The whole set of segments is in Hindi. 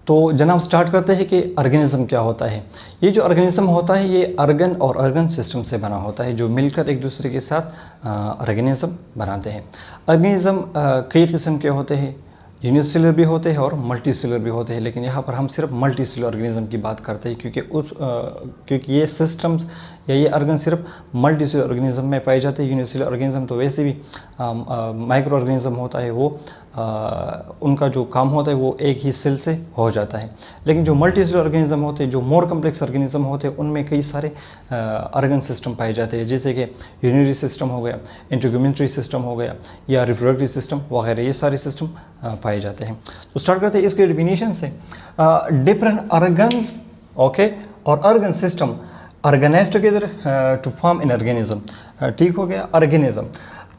तो जनाब स्टार्ट करते हैं कि ऑर्गेनिज़म क्या होता है। ये जो ऑर्गेनिज़म होता है ये ऑर्गन और ऑर्गन सिस्टम से बना होता है जो मिलकर एक दूसरे के साथ ऑर्गेनिज़म बनाते हैं। ऑर्गेनिज़म कई किस्म के होते हैं, यूनिसेलुलर भी होते हैं और मल्टीसेलुलर भी होते हैं, लेकिन यहाँ पर हम सिर्फ मल्टीसेलुलर ऑर्गेनिज़म की बात करते हैं क्योंकि ये सिस्टम्स या ये ऑर्गन सिर्फ मल्टीसेलुलर ऑर्गेनिज़म में पाए जाते हैं। यूनिसेलुलर ऑर्गेनिज़म तो वैसे भी माइक्रो ऑर्गेनिज़म होता है, वो उनका जो काम होता है वो एक ही सेल से हो जाता है। लेकिन जो मल्टीसेलुलर ऑर्गेनिज़म होते हैं, जो मोर कम्प्लेक्स ऑर्गेनिज़म होते हैं, उनमें कई सारे ऑर्गन सिस्टम पाए जाते हैं, जैसे कि यूरिनरी सिस्टम हो गया, इंट्राग्यूमेंट्री सिस्टम हो गया या रिप्रोडक्टिव सिस्टम वगैरह, ये सारे सिस्टम पाए जाते हैं। तो स्टार्ट करते हैं इसके डेफिनेशन से। डिफरेंट ऑर्गन्स ओके और organ system organize together to form an organism. ठीक हो गया।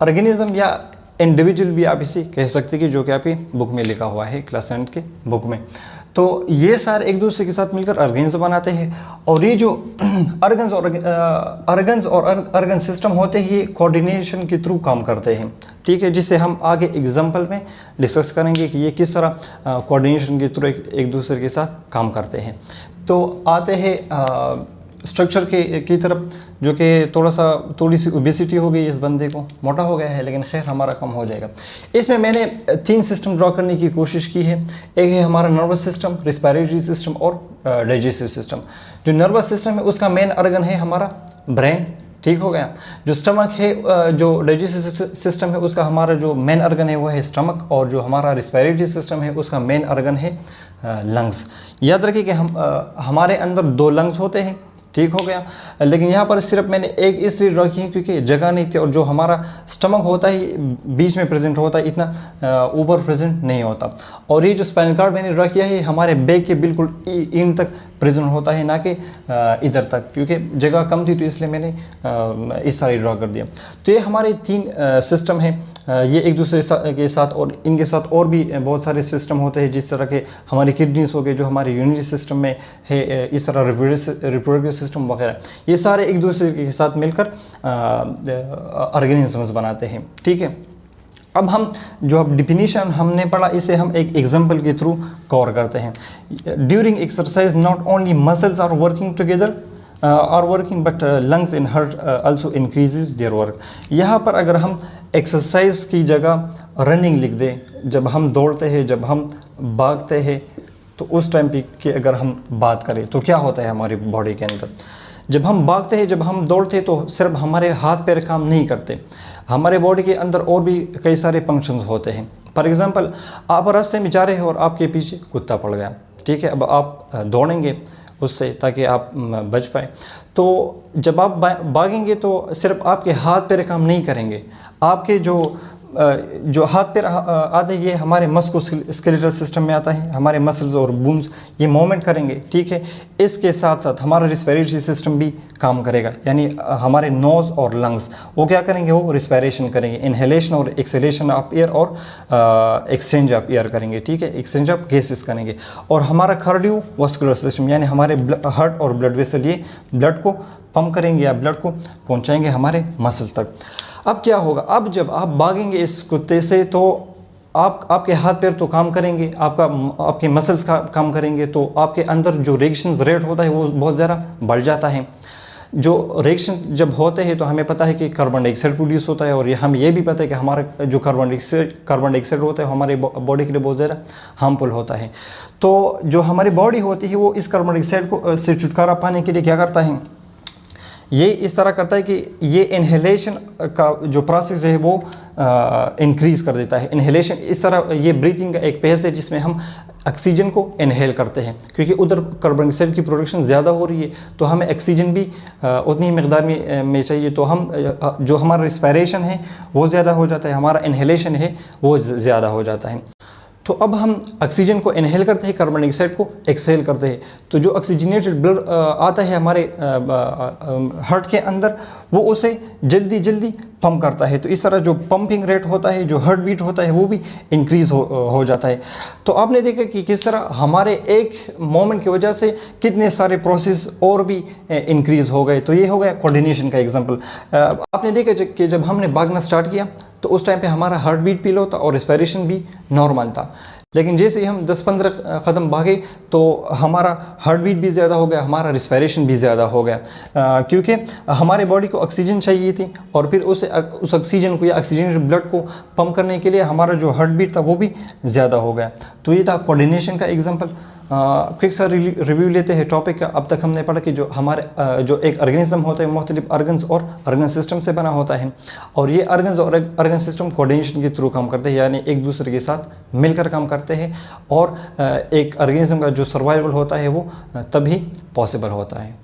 ऑर्गेनिज्म या इंडिविजुअल भी आप इसे कह सकते हैं कि जो कि आपकी बुक में लिखा हुआ है, क्लास 7 के बुक में। तो ये सारे एक दूसरे के साथ मिलकर ऑर्गेनिज्म बनाते हैं और ये जो ऑर्गन्स और ऑर्गन सिस्टम होते हैं ये कोऑर्डिनेशन के थ्रू काम करते हैं। ठीक है, जिससे हम आगे एग्जाम्पल में डिस्कस करेंगे कि ये किस तरह कोऑर्डिनेशन के थ्रू एक दूसरे के साथ काम करते हैं। तो आते हैं स्ट्रक्चर की तरफ, जो कि थोड़ी सी ओबेसिटी हो गई, इस बंदे को मोटा हो गया है, लेकिन खैर हमारा कम हो जाएगा। इसमें मैंने 3 सिस्टम ड्रॉ करने की कोशिश की है। एक है हमारा नर्वस सिस्टम, रिस्पिरेटरी सिस्टम और डाइजेस्टिव सिस्टम। जो नर्वस सिस्टम है उसका मेन ऑर्गन है हमारा ब्रेन। ठीक हो गया। जो स्टमक है, जो डाइजेस्टिव सिस्टम है उसका हमारा जो मेन ऑर्गन है वो है स्टमक, और जो हमारा रिस्पिरेटरी सिस्टम है उसका मेन ऑर्गन है लंग्स। याद रखिए कि हमारे अंदर 2 लंग्स होते हैं। ठीक हो गया। लेकिन यहाँ पर सिर्फ मैंने एक इसलिए ड्रॉ की है क्योंकि जगह नहीं थी, और जो हमारा स्टमक होता है बीच में प्रेजेंट होता है, इतना ऊपर प्रेजेंट नहीं होता। और ये जो स्पाइनल कार्ड मैंने ड्रॉ किया है हमारे बैक के बिल्कुल इन तक प्रेजेंट होता है, ना कि इधर तक, क्योंकि जगह कम थी तो इसलिए मैंने इस तरह ड्रॉ कर दिया। तो ये हमारे 3 सिस्टम हैं, ये एक दूसरे के साथ, और इनके साथ और भी बहुत सारे सिस्टम होते हैं, जिस तरह के हमारी किडनीज हो गए जो हमारे यूरिनरी सिस्टम में है, इस तरह रिप्रोडक्टिव सिस्टम वगैरह, ये सारे एक दूसरे के साथ मिलकर ऑर्गेनिजम्स बनाते हैं। ठीक है। अब हम जो अब डिफिनीशन हमने पढ़ा इसे हम एक एग्जांपल के थ्रू कवर करते हैं। During exercise not only muscles are working together but lungs in heart also increases their work. यहाँ पर अगर हम एक्सरसाइज की जगह रनिंग लिख दें, जब हम दौड़ते हैं, जब हम भागते हैं, तो उस टाइम की अगर हम बात करें तो क्या होता है हमारी बॉडी के अंदर। जब हम भागते हैं, जब हम दौड़ते हैं, तो सिर्फ हमारे हाथ पैर काम नहीं करते, हमारे बॉडी के अंदर और भी कई सारे फंक्शंस होते हैं। फॉर एग्जांपल, आप रास्ते में जा रहे हो और आपके पीछे कुत्ता पड़ गया। ठीक है, अब आप दौड़ेंगे उससे ताकि आप बच पाए। तो जब आप भागेंगे तो सिर्फ आपके हाथ पैर काम नहीं करेंगे, आपके जो हाथ पैर आते ये हमारे मस्कुलोस्केलेटल सिस्टम में आता है, हमारे मसल्स और बोन्स ये मूवमेंट करेंगे। ठीक है, इसके साथ साथ हमारा रिस्पिरेटरी सिस्टम भी काम करेगा, यानी हमारे नोज़ और लंग्स वो क्या करेंगे, वो रिस्पिरेशन करेंगे, इनहेलेशन और एक्सहेलेशन ऑफ एयर और एक्सचेंज ऑफ एयर करेंगे। ठीक है, एक्सचेंज ऑफ गैसेस करेंगे। और हमारा कार्डियोवास्कुलर सिस्टम यानी हमारे हार्ट और ब्लड वेसल ये ब्लड को पंप करेंगे या ब्लड को पहुंचाएंगे हमारे मसल्स तक। अब क्या होगा, अब जब आप भागेंगे इस कुत्ते से तो आपके हाथ पैर तो काम करेंगे, आपके मसल्स का काम करेंगे, तो आपके अंदर जो रिएक्शन रेट होता है वो बहुत ज़्यादा बढ़ जाता है। जो रिएक्शन जब होते हैं तो हमें पता है कि कार्बन डाइऑक्साइड प्रोड्यूस होता है, और हम ये भी पता है कि हमारा जो कार्बन डाइऑक्साइड होता है हमारे बॉडी के लिए बहुत ज़्यादा हार्मफुल होता है। तो जो हमारी बॉडी होती है वो इस कार्बन डाइऑक्साइड को से छुटकारा पाने के लिए क्या करता है, ये इस तरह करता है कि ये इनहेलेशन का जो प्रोसेस है वो इंक्रीज़ कर देता है। इनहेलेशन इस तरह, ये ब्रीथिंग का एक पेज है जिसमें हम ऑक्सीजन को इनहेल करते हैं, क्योंकि उधर कार्बन डाइऑक्साइड की प्रोडक्शन ज़्यादा हो रही है तो हमें ऑक्सीजन भी उतनी ही मकदार में चाहिए, तो हम जो हमारा रिस्पिरेशन है वो ज़्यादा हो जाता है, हमारा इनहेलेशन है वो ज़्यादा हो जाता है। तो अब हम ऑक्सीजन को इनहेल करते हैं, कार्बन डाइऑक्साइड को एक्सहेल करते हैं, तो जो ऑक्सीजनेटेड ब्लड आता है हमारे हार्ट के अंदर वो उसे जल्दी पंप करता है। तो इस तरह जो पंपिंग रेट होता है, जो हार्ट बीट होता है वो भी इंक्रीज़ हो जाता है। तो आपने देखा कि किस तरह हमारे एक मोमेंट की वजह से कितने सारे प्रोसेस और भी इंक्रीज़ हो गए। तो ये हो गया कोऑर्डिनेशन का एग्जांपल। आपने देखा कि जब हमने भागना स्टार्ट किया तो उस टाइम पे हमारा हार्ट बीट भी लो था और रिस्पिरेशन भी नॉर्मल था, लेकिन जैसे ही हम 10-15 कदम भागे तो हमारा हार्ट बीट भी ज़्यादा हो गया, हमारा रिस्पायरेशन भी ज़्यादा हो गया, क्योंकि हमारे बॉडी को ऑक्सीजन चाहिए थी और फिर उस ऑक्सीजन को या ऑक्सीजन ब्लड को पंप करने के लिए हमारा जो हार्ट बीट था वो भी ज़्यादा हो गया। तो ये था कोऑर्डिनेशन का एग्जांपल। क्विक सा रिव्यू लेते हैं टॉपिक का। अब तक हमने पढ़ा कि जो हमारे जो एक ऑर्गेनिज्म होता है मुख्तलिफ ऑर्गन्स और ऑर्गन सिस्टम से बना होता है, और ये ऑर्गन्स और ऑर्गन सिस्टम कोऑर्डिनेशन के थ्रू काम करते हैं, यानी एक दूसरे के साथ मिलकर काम करते हैं, और एक ऑर्गेनिज्म का जो सर्वाइवल होता है वो तभी पॉसिबल होता है।